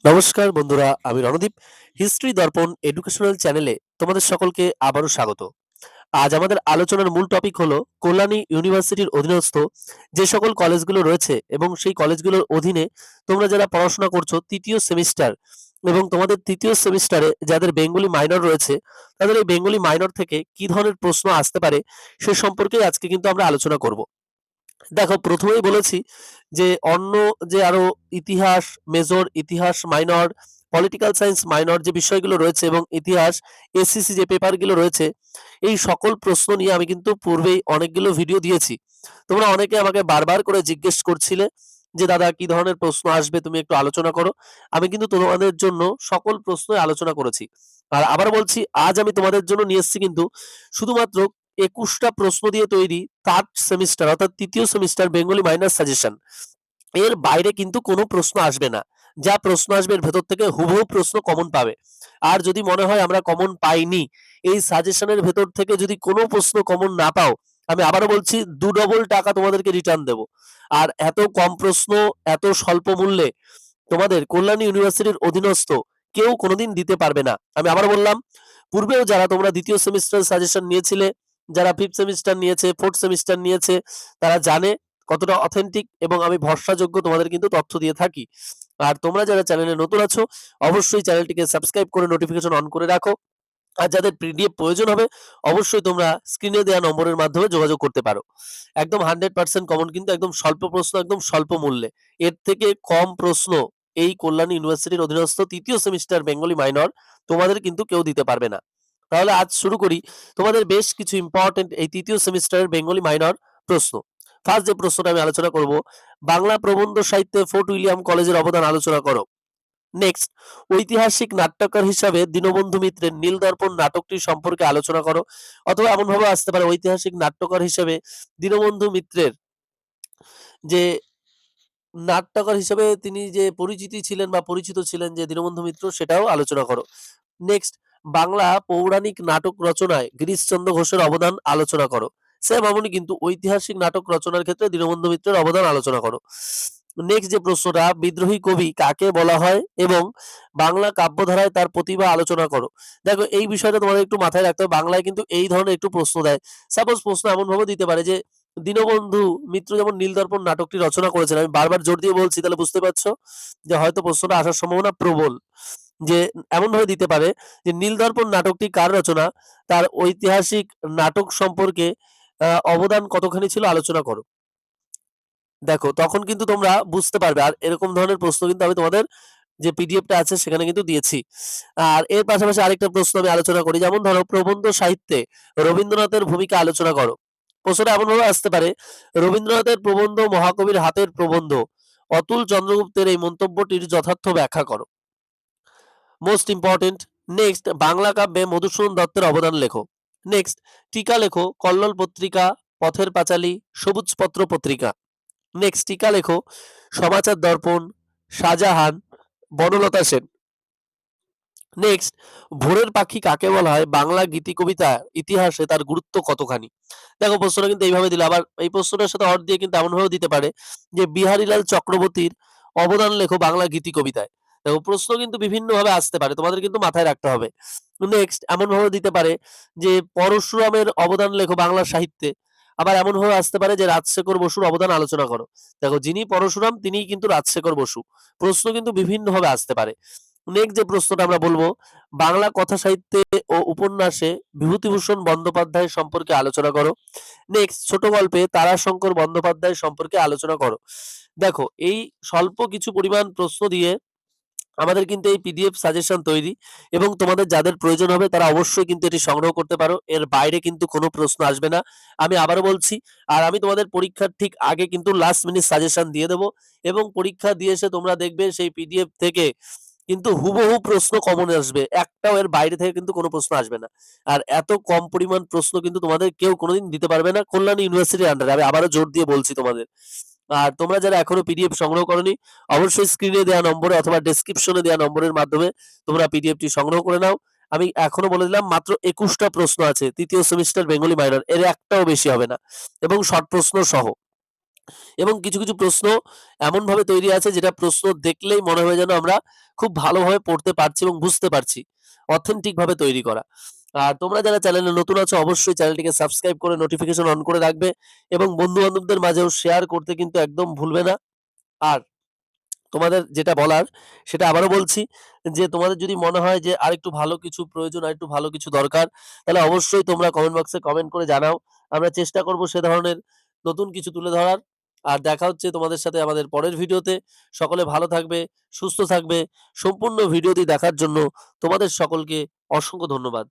নমস্কার বন্ধুরা, আমি রণদীপ। হিস্ট্রি দর্পণ এডুকেশনাল চ্যানেলে তোমাদের সকলকে আবারও স্বাগত। আজ আমাদের আলোচনার মূল টপিক হলো কল্যাণী ইউনিভার্সিটির অধীনস্থ যে সকল কলেজগুলো রয়েছে এবং সেই কলেজগুলোর অধীনে তোমরা যারা পড়াশোনা করছো তৃতীয় সেমিস্টার এবং তোমাদের তৃতীয় সেমিস্টারে যাদের বেঙ্গলি মাইনর রয়েছে তাদের এই বেঙ্গলি মাইনর থেকে কি ধরনের প্রশ্ন আসতে পারে সে সম্পর্কে আজকে কিন্তু আমরা আলোচনা করব। দেখো, প্রথমেই বলেছি যে অন্য যে আরো ইতিহাস মেজর, ইতিহাস মাইনর, পলিটিক্যাল সায়েন্স মাইনর যে বিষয়গুলো রয়েছে এবং ইতিহাস এসসিসি যে পেপারগুলো রয়েছে, এই সকল প্রশ্ন নিয়ে আমি কিন্তু পূর্বেই অনেকগুলো ভিডিও দিয়েছি। তোমরা অনেকে আমাকে বারবার করে জিজ্ঞেস করছিলে যে দাদা কি ধরনের প্রশ্ন আসবে, তুমি একটু আলোচনা করো। আমি কিন্তু তোমাদের জন্য সকল প্রশ্নই আলোচনা করেছি। আর আবার বলছি, আজ আমি তোমাদের জন্য নিয়ে এসেছি কিন্তু শুধুমাত্র 21টা প্রশ্ন দিয়ে তৈরি থার্ড সেমিস্টার অর্থাৎ তৃতীয় সেমিস্টার বেঙ্গলি মাইনর সাজেশন। এর বাইরে কিন্তু কোনো প্রশ্ন আসবে না। যা প্রশ্ন আসবে এর ভেতর থেকে হুবহু প্রশ্ন কমন পাবে। আর যদি মনে হয় আমরা কমন পাইনি, এই সাজেশনের ভেতর থেকে যদি কোনো প্রশ্ন কমন না পাও, আমি আবারও বলছি ডবল টাকা তোমাদেরকে রিটার্ন দেব। আর এত কম প্রশ্ন এত স্বল্প মূল্যে তোমাদের কল্যাণী ইউনিভার্সিটির অধীনস্থ কেউ কোনোদিন দিতে পারবে না। আমি আবার বললাম, পূর্বেও যারা তোমরা দ্বিতীয় সেমিস্টার সাজেশন নিয়েছিলে, যারা ফিফথ সেমিস্টার নিয়েছে, ফোর্থ সেমিস্টার নিয়েছে, তারা জানে কতটা অথেন্টিক এবং আমি ভরসাযোগ্য তোমাদের কিন্তু তথ্য দিয়ে থাকি। আর তোমরা যারা চ্যানেলে নতুন আছো অবশ্যই চ্যানেলটিকে সাবস্ক্রাইব করে নোটিফিকেশন অন করে রাখো। আর যাদের পিডিএফ প্রয়োজন হবে অবশ্যই তোমরা স্ক্রিনে দেওয়া নম্বরের মাধ্যমে যোগাযোগ করতে পারো। একদম 100% কমন, কিন্তু একদম স্বল্প প্রশ্ন, একদম স্বল্প মূল্যে। এর থেকে কম প্রশ্ন এই কল্যাণী ইউনিভার্সিটির অধীনস্থ তৃতীয় সেমিস্টার বেঙ্গলি মাইনর তোমাদের কিন্তু কেউ দিতে পারবে না। তাহলে আজ শুরু করি তোমাদের বেশ কিছু ইম্পর্টেন্ট এই তৃতীয় সেমিস্টারের বেঙ্গলি মাইনর প্রশ্ন। ফার্স্ট যে প্রশ্নটা আমি আলোচনা করব, বাংলা প্রবন্ধ সাহিত্যে ফোর্ট উইলিয়াম কলেজের অবদান আলোচনা করো। নেক্সট, ঐতিহাসিক নাট্যকার হিসাবে দীনবন্ধু মিত্রের নীলদর্পণ নাটকটি সম্পর্কে আলোচনা করো। অথবা এমন ভাবে আসতে পারে ঐতিহাসিক নাট্যকার হিসেবে দীনবন্ধু মিত্রের যে নাট্যকার হিসেবে তিনি যে পরিচিতি ছিলেন বা পরিচিত ছিলেন যে দীনবন্ধু মিত্র, সেটাও আলোচনা করো। নেক্সট, বাংলা পৌরাণিক নাটক রচনায় গিরিশচন্দ্র ঘোষের অবদান আলোচনা করো। সেম এমনই কিন্তু ঐতিহাসিক নাটক রচনার ক্ষেত্রে দীনবন্ধু মিত্রের অবদান আলোচনা করো। নেক্সট যে প্রশ্নটা, বিদ্রোহী কবি কাকে বলা হয় এবং বাংলা কাব্যধারায় তার প্রতিভা আলোচনা করো। দেখো, এই বিষয়টা তোমাদের একটু মাথায় রাখতে হবে, বাংলায় কিন্তু এই ধরনের একটু প্রশ্ন দেয়। সাপোজ প্রশ্ন এমন ভাবে দিতে পারে যে দীনবন্ধু মিত্র যেমন নীলদর্পণ নাটকটি রচনা করেছেন, আমি বারবার জোর দিয়ে বলছি, তাহলে বুঝতে পারছো যে হয়তো প্রশ্নটা আসার সম্ভাবনা প্রবল। যে এমন ভাবে দিতে পারে যে নীলদর্পণ নাটকটি কার রচনা, তার ঐতিহাসিক নাটক সম্পর্কে অবদান কতখানি ছিল আলোচনা করো। দেখো, তখন কিন্তু তোমরা বুঝতে পারবে। আর এরকম ধরনের প্রশ্ন কিন্তু আমি তোমাদের যে পিডিএফটা আছে সেখানে কিন্তু দিয়েছি। আর এর পাশাপাশি আরেকটা প্রশ্ন আমি আলোচনা করি, যেমন ধরো প্রবন্ধ সাহিত্যে রবীন্দ্রনাথের ভূমিকা আলোচনা করো। প্রশ্নটা এমন ভাবে আসতে পারে, রবীন্দ্রনাথের প্রবন্ধ মহাকবির হাতের প্রবন্ধ, অতুল চন্দ্রগুপ্তের এই মন্তব্যটির যথার্থ ব্যাখ্যা করো। Most important. নেক্সট, বাংলা কাব্যে মধুসূদন দত্তের অবদান লেখো। নেক্সট, টিকা লেখো কল্লোল পত্রিকা, পথের পাঁচালী, সবুজপত্র পত্রিকা। নেক্সট, টিকা লেখো সমাচার দর্পণ, শাহজাহান, বনলতা সেন। নেক্সট, ভোরের পাখি কাকে বলা হয়, বাংলা গীতি কবিতা ইতিহাসে তার গুরুত্ব কতখানি। দেখো, প্রশ্নটা কিন্তু এইভাবে দিলে, আবার এই প্রশ্নটার সাথে অর্থ দিয়ে কিন্তু এমনভাবে দিতে পারে যে বিহারীলাল চক্রবর্তীর অবদান লেখো বাংলা গীতি কবিতায়। দেখো, প্রশ্ন কিন্তু বিভিন্ন ভাবে আসতে পারে, তোমাদের কিন্তু মাথায় রাখতে হবে। নেক্সট, এমন ভাবে দিতে পারে যে পরশুরামের অবদান লেখো বাংলা সাহিত্যে। আবার এমন ভাবে আসতে পারে যে রাজশেখর বসুর অবদান আলোচনা করো। দেখো, যিনি পরশুরাম তিনিই কিন্তু রাজশেখর বসু। প্রশ্ন কিন্তু বিভিন্ন ভাবে আসতে পারে। নেক্সট যে প্রশ্নটা আমরা বলবো, বাংলা কথা সাহিত্যে ও উপন্যাসে বিভূতিভূষণ বন্দ্যোপাধ্যায় সম্পর্কে আলোচনা করো। নেক্সট, ছোট গল্পে তারাশঙ্কর বন্দ্যোপাধ্যায় সম্পর্কে আলোচনা করো। দেখো, এই স্বল্প কিছু পরিমাণ প্রশ্ন দিয়ে আমাদের কিন্তু এই পিডিএফ সাজেশন তৈরি, এবং তোমাদের যাদের প্রয়োজন হবে তারা অবশ্যই কিন্তু এটি সংগ্রহ করতে পারো। এর বাইরে কিন্তু কোনো প্রশ্ন আসবে না, আমি আবারও বলছি। আর আমি তোমাদের পরীক্ষার ঠিক আগে কিন্তু লাস্ট মিনিট সাজেশন দিয়ে দেবো, এবং পরীক্ষা দিয়ে এসে তোমরা দেখবে সেই পিডিএফ থেকে কিন্তু হুবহু প্রশ্ন কমন আসবে, একটাও এর বাইরে থেকে কিন্তু কোনো প্রশ্ন আসবে না। আর এত কম পরিমাণ প্রশ্ন কিন্তু তোমাদের কেউ কোনোদিন দিতে পারবে না কল্যাণী ইউনিভার্সিটির আন্ডারে, আমি আবারও জোর দিয়ে বলছি তোমাদের। আর তোমরা যারা এখনো পিডিএফ সংগ্রহ করনি অবশ্যই স্ক্রিনে দেওয়া নম্বরে অথবা ডেসক্রিপশনে দেওয়া নম্বরের মাধ্যমে তোমরা পিডিএফটি সংগ্রহ করে নাও। আমি এখনো বলে দিলাম মাত্র ২১ টা প্রশ্ন আছে। ৩য় সেমিস্টার বেঙ্গলি মাইনর। এর একটাও বেশি হবে না এবং শর্ট প্রশ্ন সহ। এবং কিছু প্রশ্ন এমনভাবে তৈরি আছে যেটা প্রশ্ন দেখলেই মনে হয় যেন আমরা খুব ভালোভাবে পড়তে পারছি এবং বুঝতে পারছি। অথেন্টিক ভাবে তৈরি করা। আর তোমরা যারা চ্যানেলে নতুন আছো অবশ্যই চ্যানেলটিকে সাবস্ক্রাইব করে নোটিফিকেশন অন করে রাখবে এবং বন্ধু-বান্ধবদের মাঝেও শেয়ার করতে কিন্তু একদম ভুলবে না। আর তোমাদের যেটা বলার সেটা আবারও বলছি যে তোমাদের যদি মনে হয় যে আরেকটু ভালো কিছু প্রয়োজন, আরেকটু ভালো কিছু দরকার, তাহলে অবশ্যই তোমরা কমেন্ট বক্সে কমেন্ট করে জানাও। আমরা চেষ্টা করব সে ধরনের নতুন কিছু তুলে ধরার। আর দেখা হচ্ছে তোমাদের সাথে আমাদের পরের ভিডিওতে। সকলে ভালো থাকবে, সুস্থ থাকবে। সম্পূর্ণ ভিডিওটি দেখার জন্য তোমাদের সকলকে অসংখ্য ধন্যবাদ।